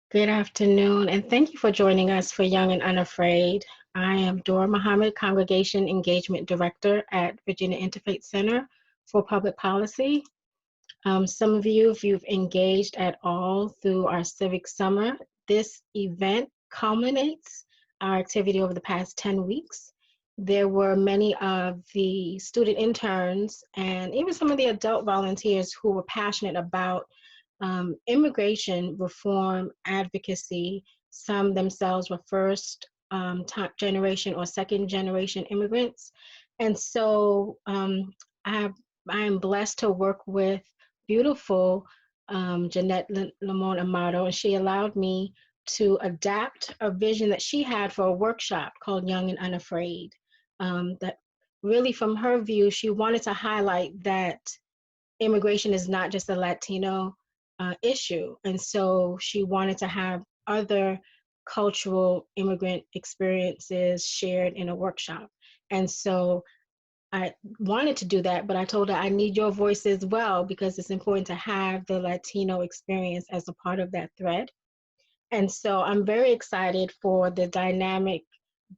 Good afternoon, and thank you for joining us for Young and Unafraid. I am Dora Muhammad, Congregation Engagement Director at Virginia Interfaith Center for Public Policy. Some of you, if you've engaged at all through our Civic Summer, this event culminates our activity over the past 10 weeks. There were many of the student interns and even some of the adult volunteers who were passionate about immigration reform advocacy. Some themselves were first top generation or second generation immigrants. And so I am blessed to work with beautiful Jeanette Lamont Amato, and she allowed me to adapt a vision that she had for a workshop called Young and Unafraid. That really, from her view, she wanted to highlight that immigration is not just a Latino issue. And so she wanted to have other cultural immigrant experiences shared in a workshop. And so I wanted to do that, but I told her I need your voice as well because it's important to have the Latino experience as a part of that thread. And so I'm very excited for the dynamic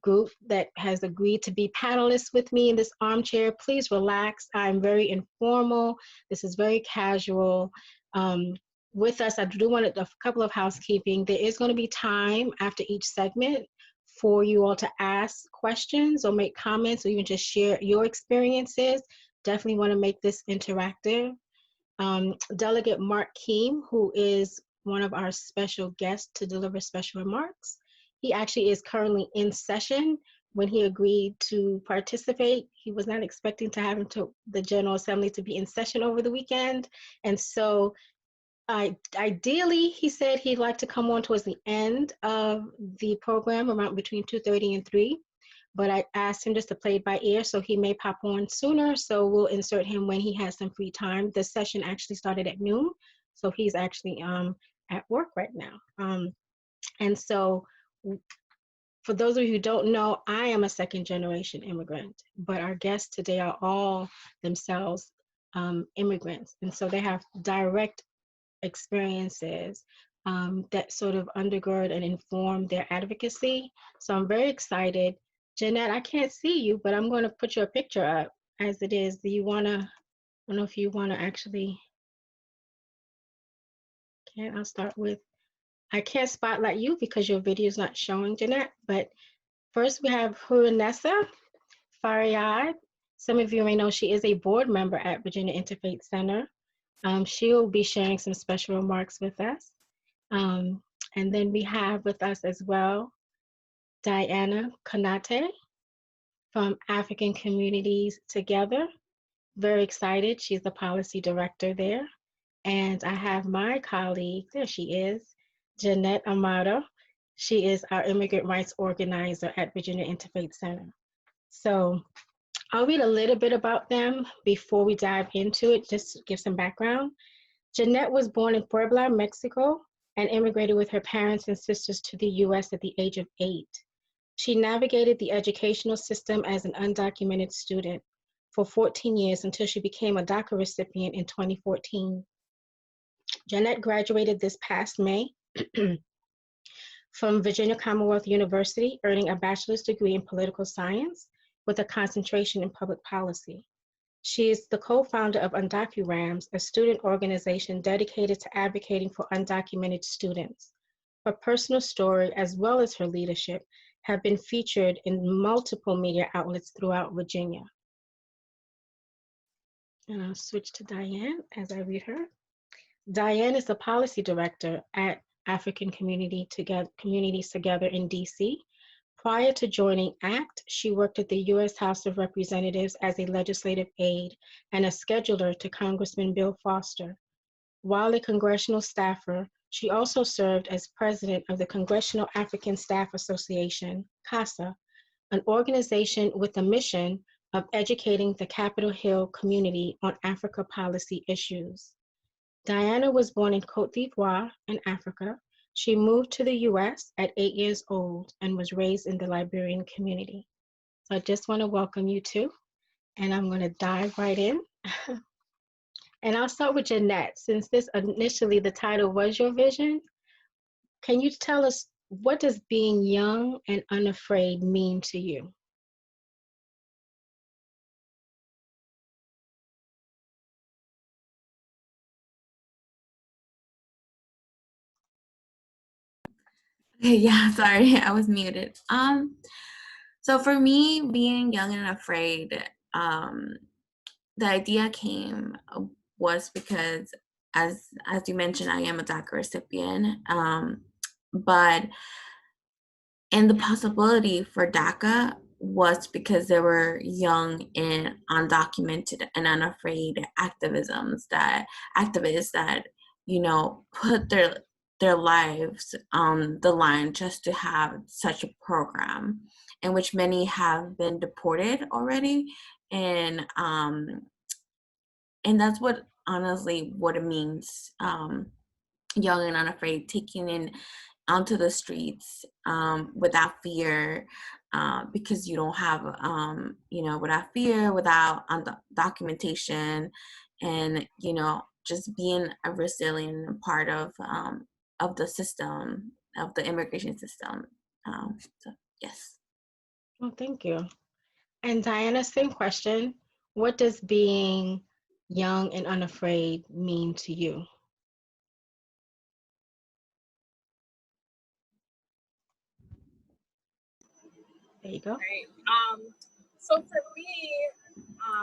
group that has agreed to be panelists with me in this armchair. Please relax. I'm very informal. This is very casual. Um, with us, I do want a couple of housekeeping. There is going to be time after each segment for you all to ask questions or make comments or even just share your experiences. Definitely want to make this interactive. Delegate Mark Keem, who is one of our special guests to deliver special remarks. He actually is currently in session. When he agreed to participate, he was not expecting to have him to the General Assembly to be in session over the weekend. And so ideally, he said he'd like to come on towards the end of the program, around between 2:30 and 3. But I asked him just to play it by ear, so he may pop on sooner. So we'll insert him when he has some free time. The session actually started at noon, so he's actually at work right now. And so for those of you who don't know, I am a second generation immigrant, but our guests today are all themselves immigrants. And so they have direct experiences that sort of undergird and inform their advocacy. So I'm very excited. Jeanette, I can't see you, but I'm going to put your picture up as it is. Do you want to, I don't know if you want to actually, I'll start with, I can't spotlight you because your video is not showing, Jeanette, but first we have Huranessa Faryad. Some of you may know she is a board member at Virginia Interfaith Center. She'll be sharing some special remarks with us. And then we have with us as well, Diana Konate from African Communities Together. Very excited. She's the policy director there. And I have my colleague, there she is, Jeanette Amato. She is our immigrant rights organizer at Virginia Interfaith Center. So I'll read a little bit about them before we dive into it, just to give some background. Jeanette was born in Puebla, Mexico, and immigrated with her parents and sisters to the US at the age of 8. She navigated the educational system as an undocumented student for 14 years until she became a DACA recipient in 2014. Jeanette graduated this past May from Virginia Commonwealth University, earning a bachelor's degree in political science with a concentration in public policy. She is the co-founder of UndocuRams, a student organization dedicated to advocating for undocumented students. Her personal story, as well as her leadership, have been featured in multiple media outlets throughout Virginia. And I'll switch to Diane as I read her. Diane is the policy director at African Communities Together in DC. Prior to joining ACT, she worked at the U.S. House of Representatives as a legislative aide and a scheduler to Congressman Bill Foster. While a congressional staffer, she also served as president of the Congressional African Staff Association, CASA, an organization with the mission of educating the Capitol Hill community on Africa policy issues. Diana was born in Côte d'Ivoire in Africa. She moved to the US at 8 years old and was raised in the Liberian community. So I just want to welcome you too, and I'm going to dive right in. And I'll start with Jeanette, since this initially the title was your vision. Can you tell us, what does being young and unafraid mean to you? Okay, yeah, sorry, I was muted. So for me, being young and afraid, the idea came was because, as you mentioned, I am a DACA recipient, but and the possibility for DACA was because there were young and undocumented and unafraid activists that, put their lives on the line just to have such a program, in which many have been deported already. And that's what, honestly, what it means, young and unafraid, taking in onto the streets, without fear, because you don't have, without fear, without documentation, and just being a resilient part of the system, of the immigration system. So yes. Well, thank you. And Diana, same question. What does being young and unafraid mean to you? There you go. Right. So for me,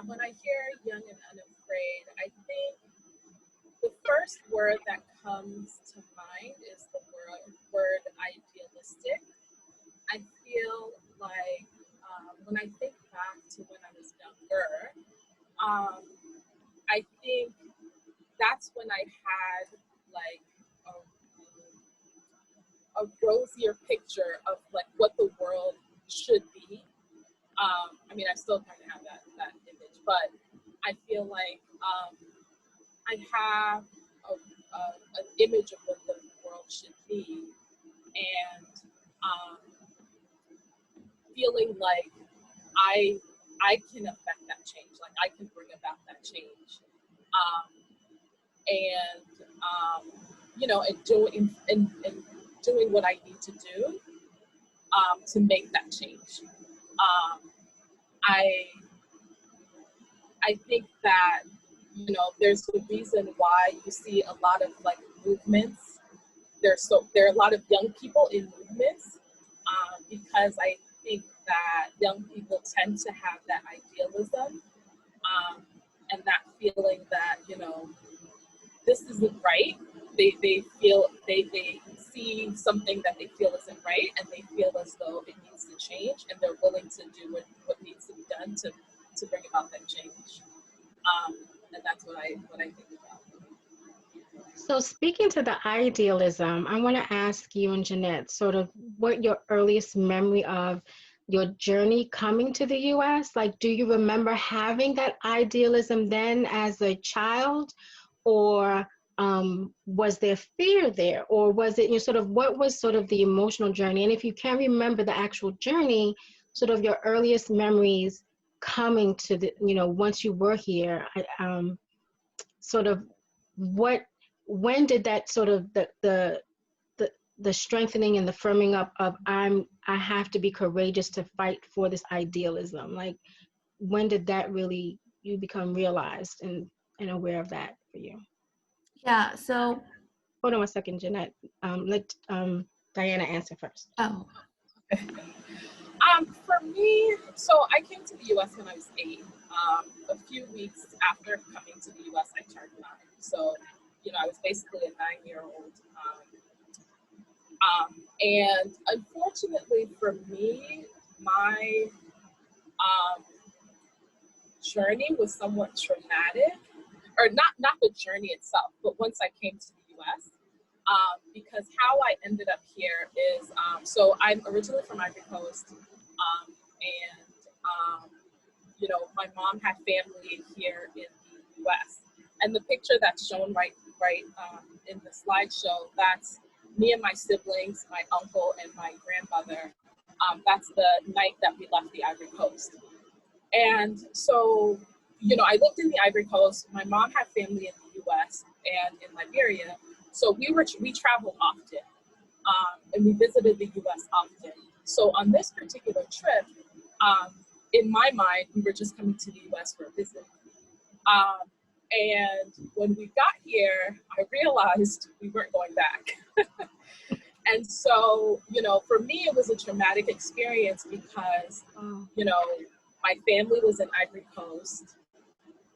when I hear young and unafraid, I think the first word that comes to mind is the word idealistic. I feel like when I think back to when I was younger, um, I think that's when I had like a rosier picture of like what the world should be. I mean, I still kind of have that image, but I feel like I have an image of what the world should be, and um, feeling like I I can affect that change, like I can bring about that change, um, and and doing what I need to do to make that change. Um, I I think that there's a reason why you see a lot of like movements. There are a lot of young people in movements, because I think that young people tend to have that idealism, and that feeling that this isn't right. They feel they see something that they feel isn't right, and they feel as though it needs to change, and they're willing to do what needs to be done to bring about that change. And that's what I think about. So speaking to the idealism, I want to ask you and Jeanette sort of what your earliest memory of your journey coming to the US? Like, do you remember having that idealism then as a child? Or was there fear there? Or was it, sort of, what was sort of the emotional journey? And if you can remember the actual journey, sort of your earliest memories coming to the, once you were here, sort of what, when did that sort of the strengthening and the firming up of I have to be courageous to fight for this idealism, like when did that really you become realized and aware of that for you? Yeah. So. Hold on one second, Jeanette. Let Diana answer first. Oh. For me, so I came to the U.S. when I was 8. A few weeks after coming to the U.S., I turned 9. So, I was basically a 9-year-old. And unfortunately for me, my journey was somewhat traumatic, or not the journey itself, but once I came to the U.S. Because how I ended up here is, so I'm originally from Ivory Coast, and my mom had family here in the U.S. And the picture that's shown right in the slideshow, that's me and my siblings, my uncle and my grandmother. That's the night that we left the Ivory Coast. And so, I lived in the Ivory Coast. My mom had family in the U.S. and in Liberia, so we traveled often. and we visited the US often. So on this particular trip, in my mind, we were just coming to the US for a visit. And when we got here, I realized we weren't going back. And so, you know, for me, it was a traumatic experience because, you know, my family was in Ivory Coast.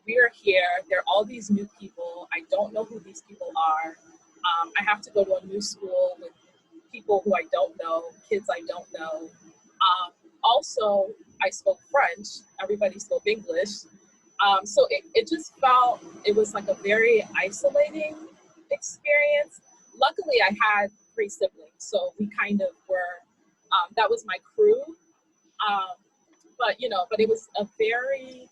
We are here. There are all these new people. I don't know who these people are. I have to go to a new school with people who I don't know, kids I don't know. Also, I spoke French. Everybody spoke English. So it just felt, it was like a very isolating experience. Luckily, I had 3 siblings, so we kind of were, that was my crew. But, you know, but it was a very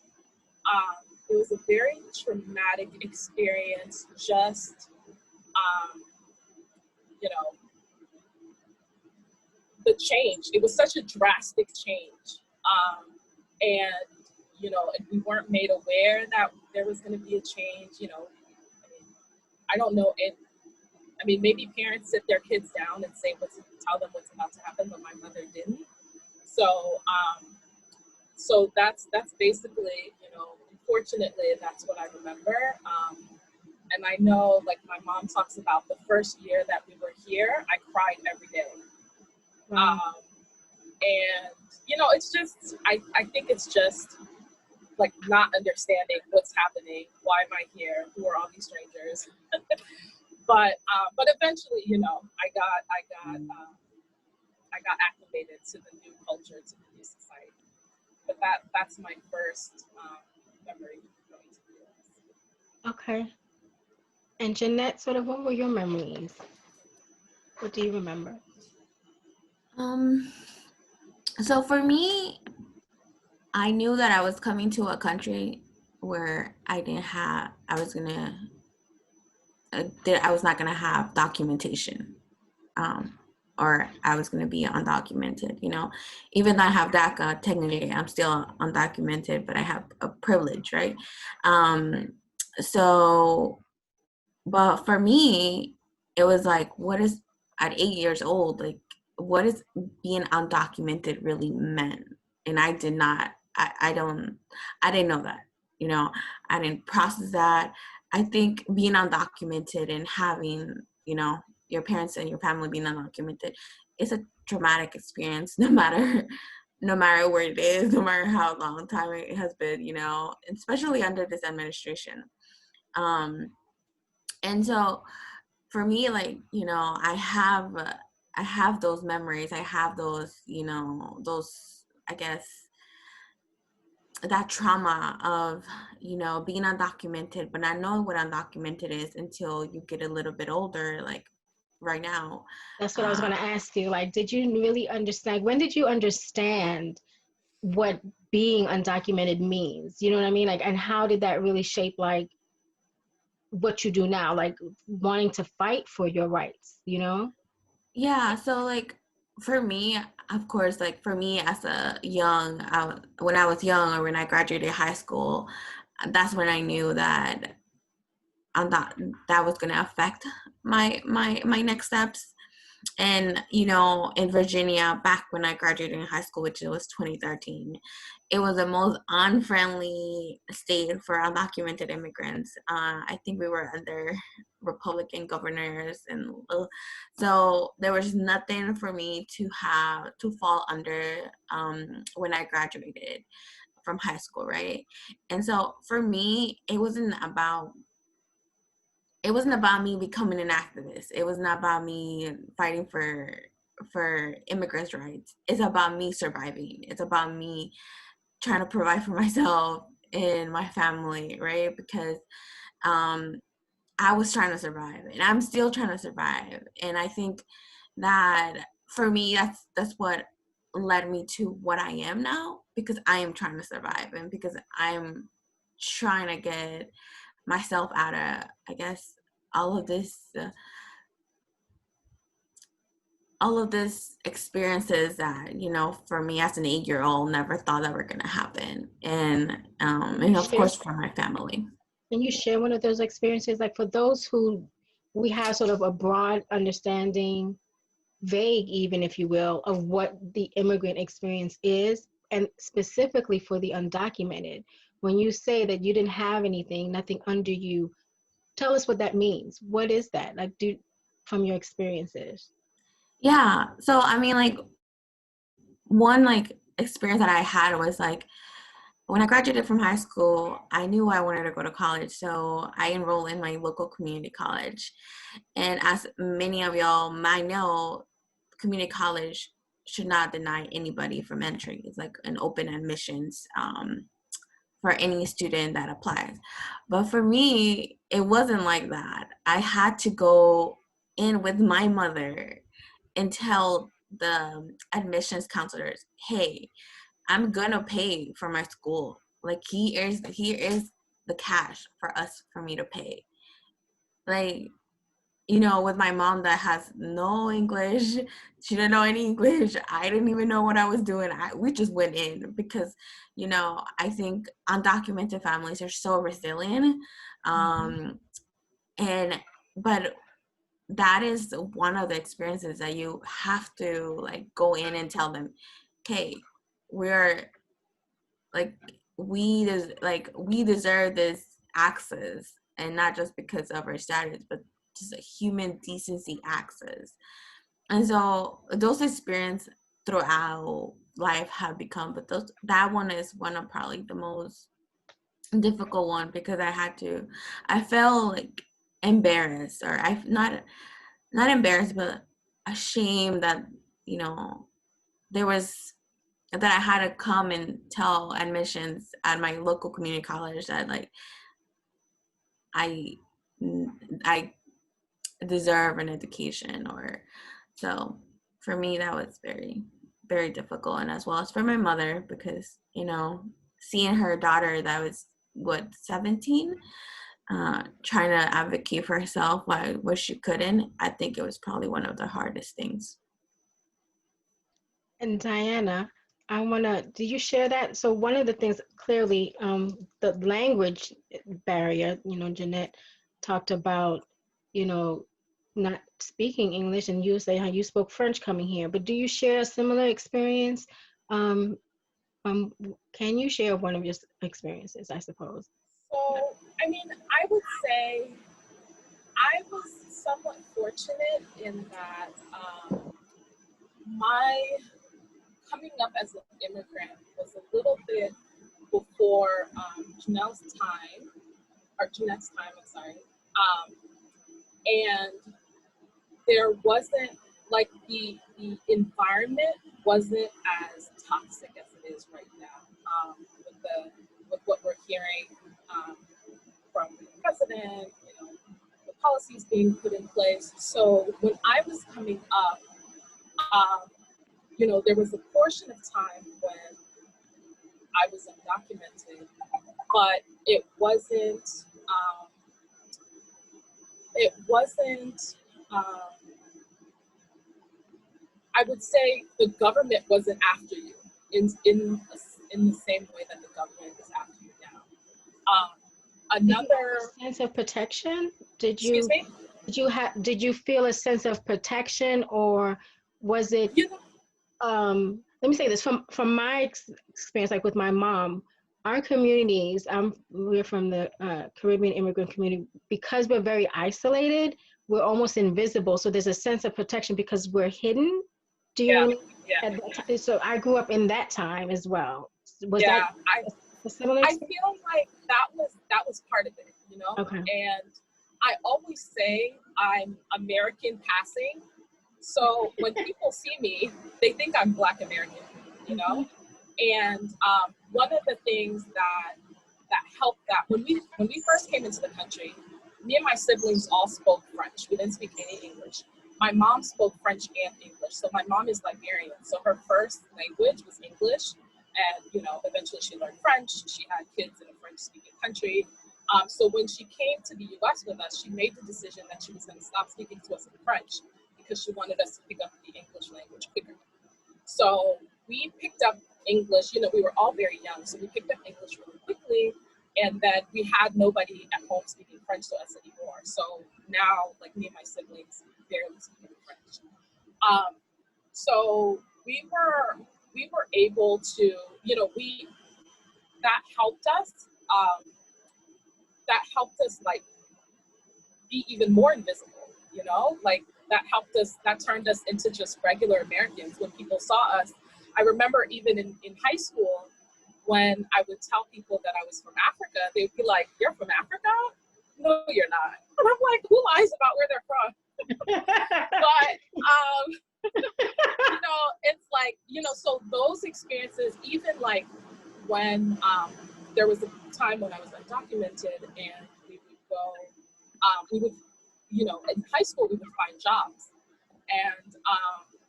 traumatic experience, just, you know, the change. It was such a drastic change. And, you know, and we weren't made aware that there was going to be a change, you know. I don't know. I mean, maybe parents sit their kids down and say tell them what's about to happen, but my mother didn't. So, so that's basically, you know, unfortunately, that's what I remember. And I know, like, my mom talks about the first year that we were here, I cried every day. And, you know, it's just, I think it's just, like, not understanding what's happening. Why am I here? Who are all these strangers? But eventually, you know, I got acclimated to the new culture, to the new society. But that's my first memory going to the US. Okay. And Jeanette, sort of, what were your memories? What do you remember? So for me, I knew that I was coming to a country where I was not gonna have documentation, or I was gonna be undocumented. You know, even though I have DACA, technically I'm still undocumented, but I have a privilege, right? So, but for me, it was like, what is, at 8 years old, like, what is being undocumented really meant? And I didn't know that, you know, I didn't process that. I think being undocumented and having, you know, your parents and your family being undocumented is a traumatic experience, no matter where it is, no matter how long time it has been, you know, especially under this administration. And so for me, like, you know, I have those memories. I have those, you know, those, I guess, that trauma of, you know, being undocumented, but not knowing what undocumented is until you get a little bit older, like right now. That's what I was going to ask you. Like, did you really understand? When did you understand what being undocumented means? You know what I mean? Like, and how did that really shape, like, what you do now, like wanting to fight for your rights, you know? Yeah, so like for me, of course, like for me as when I was young, or when I graduated high school, that's when I knew that that was going to affect my next steps. And, you know, in Virginia, back when I graduated in high school, which was 2013, it was the most unfriendly state for undocumented immigrants. I think we were under Republican governors, and so there was nothing for me to fall under when I graduated from high school, right? And so for me, it wasn't about me becoming an activist. It was not about me fighting for immigrants' rights. It's about me surviving. It's about me trying to provide for myself and my family, right? Because I was trying to survive, and I'm still trying to survive. And I think that for me, that's what led me to what I am now, because I am trying to survive, and because I'm trying to get myself out of, I guess, all of this experiences that, you know, for me as an 8-year-old, never thought that were going to happen. And of course for my family. Can you share one of those experiences? Like, for those who we have sort of a broad understanding vague, even if you will, of what the immigrant experience is, and specifically for the undocumented. When you say that you didn't have anything, nothing under you, tell us what that means. What is that? Like, from your experiences. Yeah. So I mean, like, one like experience that I had was like when I graduated from high school, I knew I wanted to go to college, so I enrolled in my local community college. And as many of y'all might know, community college should not deny anybody from entering. It's like an open admissions for any student that applies. But for me, it wasn't like that. I had to go in with my mother and tell the admissions counselors, hey, I'm gonna pay for my school. Like here is the cash for me to pay. Like, you know, with my mom that has no English, she didn't know any English. I didn't even know what I was doing. We just went in because, you know, I think undocumented families are so resilient. And but that is one of the experiences that you have to like go in and tell them, okay, we're like we deserve this access, and not just because of our status, but just a human decency access. And so those experiences throughout life have become, but that one is one of probably the most difficult one, because I felt like embarrassed, or I not embarrassed, but ashamed that, you know, there was that I had to come and tell admissions at my local community college that like I deserve an education. Or so for me that was very, very difficult, and as well as for my mother, because, you know, seeing her daughter that was 17 trying to advocate for herself where she couldn't, I think it was probably one of the hardest things. And Diana, do you share that? So one of the things, clearly, the language barrier, Jeanette talked about, you know, not speaking English, and you say how you spoke French coming here, but do you share a similar experience? Um, can you share one of your experiences, I suppose? So, I mean, I would say I was somewhat fortunate in that my coming up as an immigrant was a little bit before Jeanette's time, I'm sorry. And there wasn't, like, the environment wasn't as toxic as it is right now, with what we're hearing from the president, the policies being put in place. So when I was coming up, there was a portion of time when I was undocumented, but it wasn't. It wasn't. I would say the government wasn't after you in the same way that the government is after you now. Another sense of protection. Excuse me? Did you feel a sense of protection, or was it? Let me say this from my experience, like with my mom. Our communities, we're from the Caribbean immigrant community. Because we're very isolated, we're almost invisible. So there's a sense of protection because we're hidden. Do you know what I mean? Yeah. So I grew up in that time as well. Was that a similar I feel like that was part of it, Okay. And I always say I'm American passing. So when people see me, they think I'm Black American, And one of the things that helped that when we first came into the country, me and my siblings all spoke French. We didn't speak any English. My mom spoke French and English. So my mom is Liberian. So her first language was English. And, eventually she learned French. She had kids in a French-speaking country. So when she came to the U.S. with us, she made the decision that she was going to stop speaking to us in French because she wanted us to pick up the English language quicker. So we picked up English. We were all very young, so we picked up English really quickly. And then we had nobody at home speaking French to us anymore. So now, like, me and my siblings barely speak French. So we were able to, you know, that helped us. That helped us like be even more invisible, you know, like that helped us, that turned us into just regular Americans when people saw us. I remember even in high school, when I would tell people that I was from Africa, they'd be like, "You're from Africa? No, you're not." And I'm like, who lies about where they're from? But, you know, it's like, you know, so those experiences, even like when there was a time when I was undocumented and we would go, we would, you know, in high school, we would find jobs. And,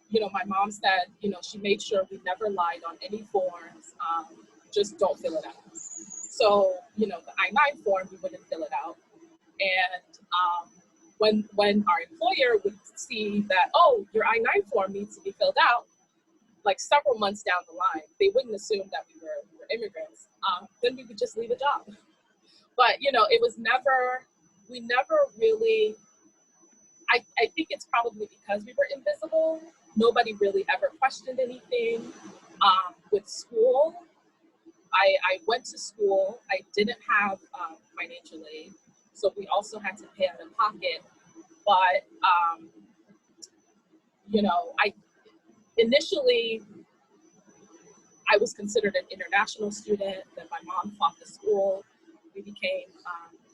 you know, my mom said, you know, she made sure we never lied on any forms, just don't fill it out. So, you know, the I-9 form, we wouldn't fill it out. And when our employer would see that, oh, your I-9 form needs to be filled out, like several months down the line, they wouldn't assume that we were immigrants. Then we would just leave a job. But, you know, it was never, we never really, I think it's probably because we were invisible. Nobody really ever questioned anything. With school, I went to school. I didn't have financial aid, so we also had to pay out of pocket. But, you know, initially, I was considered an international student. Then my mom fought the school. We became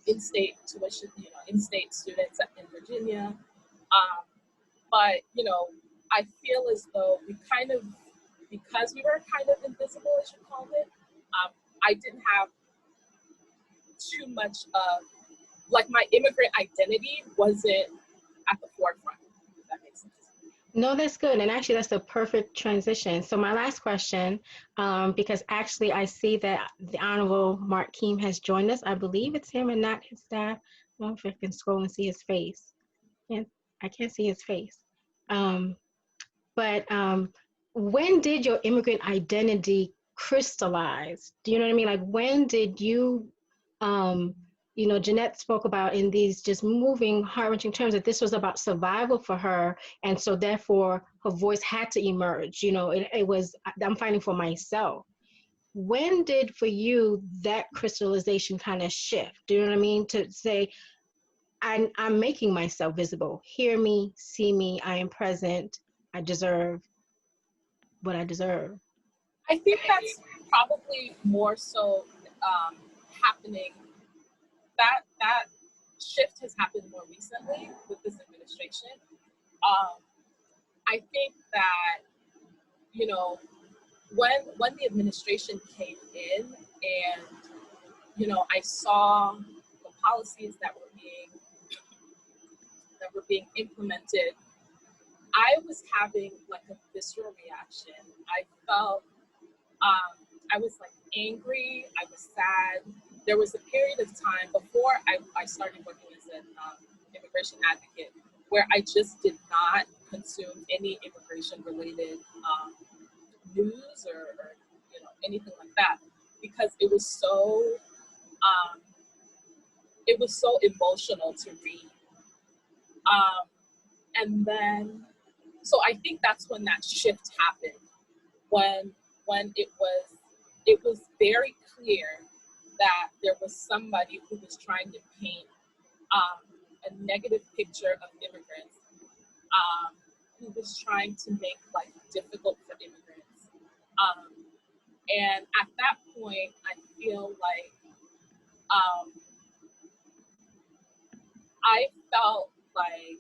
in-state tuition, you know, in-state students in Virginia. But, you know, I feel as though we kind of, because we were kind of invisible, as you called it, I didn't have too much of, like, my immigrant identity wasn't at the forefront, if that makes sense. No, that's good. And actually, that's a perfect transition. So my last question, because actually I see that the Honorable Mark Keem has joined us. I believe it's him and not his staff. I don't know if I can scroll and see his face. I can't see his face. But when did your immigrant identity crystallize? Do you know what I mean? Like, when did you, you know, Jeanette spoke about in these just moving, heart-wrenching terms that this was about survival for her. And so therefore her voice had to emerge. You know, it was, I'm fighting for myself. When did for you that crystallization kind of shift? Do you know what I mean? To say, I'm making myself visible. Hear me, see me, I am present, I deserve what I deserve. I think that's probably more so happening. That shift has happened more recently with this administration. I think that, you know, when the administration came in and, you know, I saw the policies that were being implemented, I was having like a visceral reaction. I felt, I was like angry, I was sad. There was a period of time before I started working as an immigration advocate where I just did not consume any immigration related news or, you know, anything like that, because it was so emotional to read. And then, so I think that's when that shift happened, when it was very clear that there was somebody who was trying to paint a negative picture of immigrants, who was trying to make life difficult for immigrants. And at that point, I feel like I felt like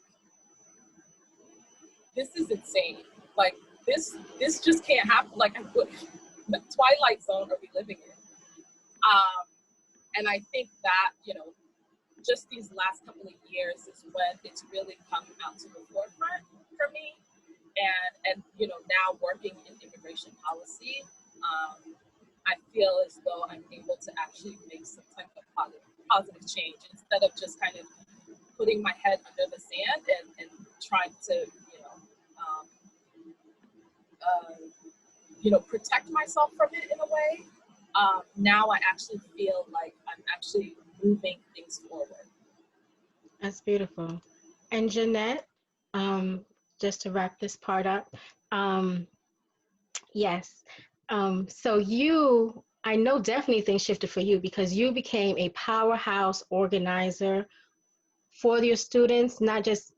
this is insane. Like this just can't happen. Like, the twilight zone are we living in? And I think that, you know, just these last couple of years is when it's really come out to the forefront for me. And you know, now working in immigration policy, I feel as though I'm able to actually make some type of positive change instead of just kind of putting my head under the sand and trying to, you know, protect myself from it in a way. Now I actually feel like I'm actually moving things forward. That's beautiful. And Jeanette, just to wrap this part up. Um, yes. So I know definitely things shifted for you because you became a powerhouse organizer for your students, not just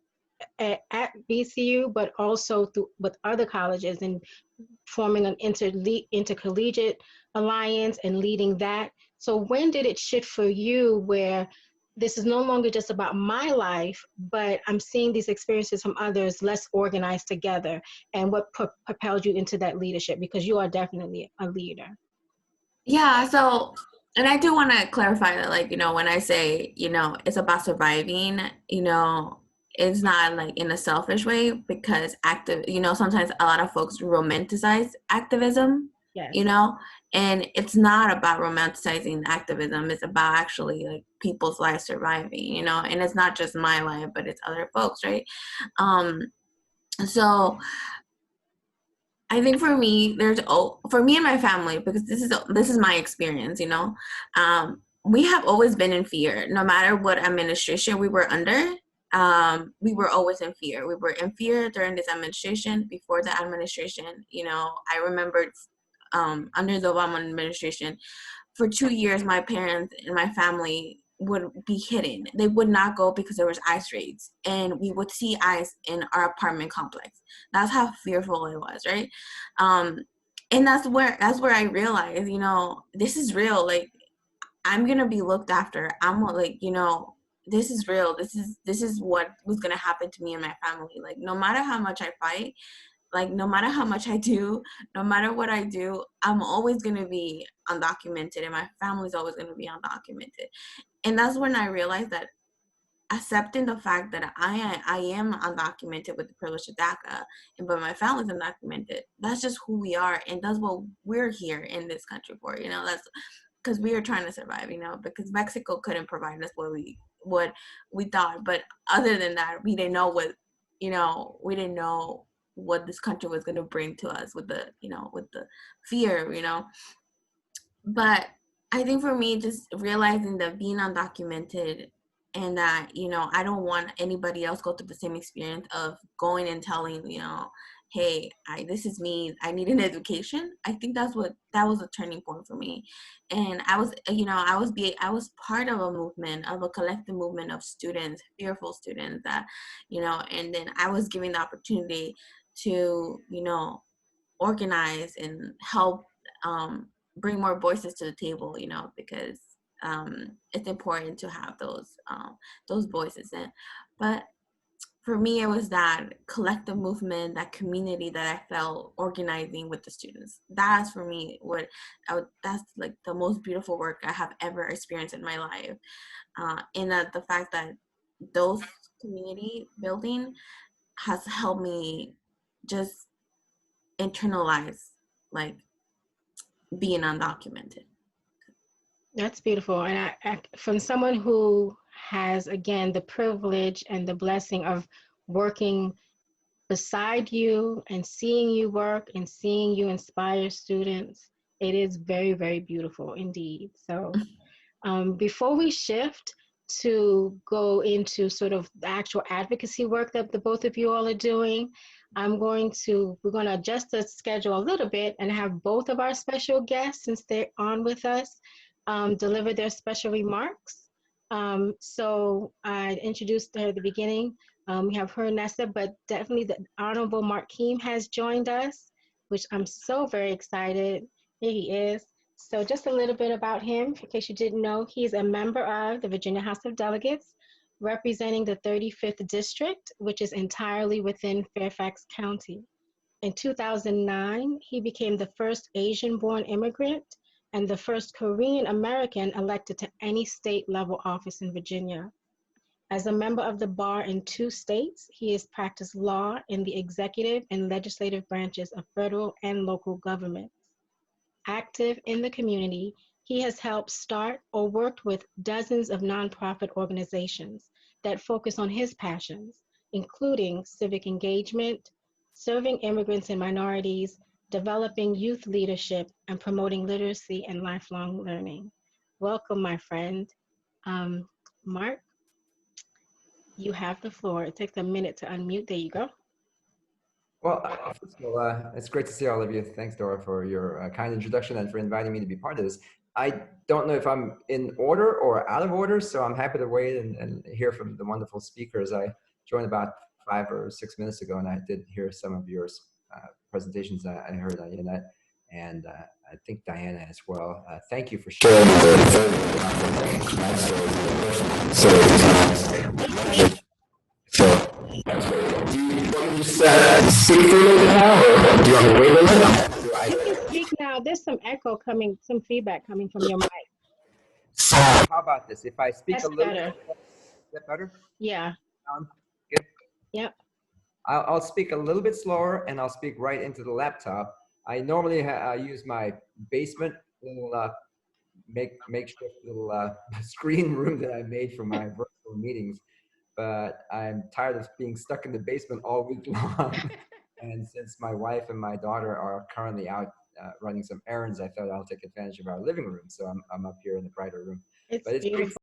at BCU, but also with other colleges and forming an intercollegiate alliance and leading that. So when did it shift for you where this is no longer just about my life, but I'm seeing these experiences from others, let's organize together? And what propelled you into that leadership? Because you are definitely a leader. Yeah, so, and I do want to clarify that, like, when I say, it's about surviving, it's not like in a selfish way, because sometimes a lot of folks romanticize activism, Yes. And it's not about romanticizing activism. It's about actually like people's lives surviving, and it's not just my life, but it's other folks, right? So I think for me, for me and my family, because this is my experience, we have always been in fear, no matter what administration we were under. We were always in fear. We were in fear during this administration, before the administration. I remembered under the Obama administration, for 2 years, my parents and my family would be hidden. They would not go because there was ICE raids, and we would see ICE in our apartment complex. That's how fearful it was, right? And that's where I realized, this is real. Like, I'm gonna be looked after. I'm like, this is real. This is what was gonna happen to me and my family. Like, no matter how much I fight, like, no matter how much I do, no matter what I do, I'm always going to be undocumented, and my family's always going to be undocumented. And that's when I realized that accepting the fact that I am undocumented with the privilege of DACA, but my family's undocumented, that's just who we are, and that's what we're here in this country for. That's because we are trying to survive, because Mexico couldn't provide us what we thought. But other than that, we didn't know we didn't know what this country was going to bring to us with the fear. But I think for me, just realizing that being undocumented, and that I don't want anybody else go through the same experience of going and telling hey, this is me, I need an education. I think that was a turning point for me. And I was part of a movement, of a collective movement of students, fearful students, that and then I was given the opportunity to organize and help bring more voices to the table, because it's important to have those voices. But for me, it was that collective movement, that community that I felt organizing with the students. That's for me that's like the most beautiful work I have ever experienced in my life. And that the fact that those community building has helped me just internalize, like, being undocumented. That's beautiful. And from someone who has, again, the privilege and the blessing of working beside you and seeing you work and seeing you inspire students, it is very, very beautiful indeed. So before we shift to go into sort of the actual advocacy work that the both of you all are doing, we're going to adjust the schedule a little bit and have both of our special guests, since they're on with us, deliver their special remarks. So I introduced her at the beginning. We have her, Nessa, but definitely the Honorable Markeem has joined us, which I'm so very excited. Here he is. So just a little bit about him, in case you didn't know, he's a member of the Virginia House of Delegates, representing the 35th District, which is entirely within Fairfax County. In 2009, he became the first Asian-born immigrant and the first Korean American elected to any state-level office in Virginia. As a member of the bar in 2 states, he has practiced law in the executive and legislative branches of federal and local governments. Active in the community, he has helped start or worked with dozens of nonprofit organizations that focus on his passions, including civic engagement, serving immigrants and minorities, developing youth leadership, and promoting literacy and lifelong learning. Welcome, my friend. Mark, you have the floor. It takes a minute to unmute. There you go. Well, first of all, it's great to see all of you. Thanks, Dora, for your kind introduction and for inviting me to be part of this. I don't know if I'm in order or out of order, so I'm happy to wait and hear from the wonderful speakers. I joined about 5 or 6 minutes ago, and I did hear some of your presentations. I heard Annette, and I think Diana as well. Thank you for sharing. Do you want me to speak for a little bit now, or do you want me to wait a little bit? You can speak now. There's some echo coming, some feedback coming from your mic. So how about this? If I speak That's a little better. bit, is that better? Yeah. Good. Yep. I'll speak a little bit slower, and I'll speak right into the laptop. I normally use my basement little makeshift little screen room that I made for my virtual meetings, but I'm tired of being stuck in the basement all week long. And since my wife and my daughter are currently out running some errands, I thought I'll take advantage of our living room. So I'm up here in the brighter room. It's But it's beautiful. great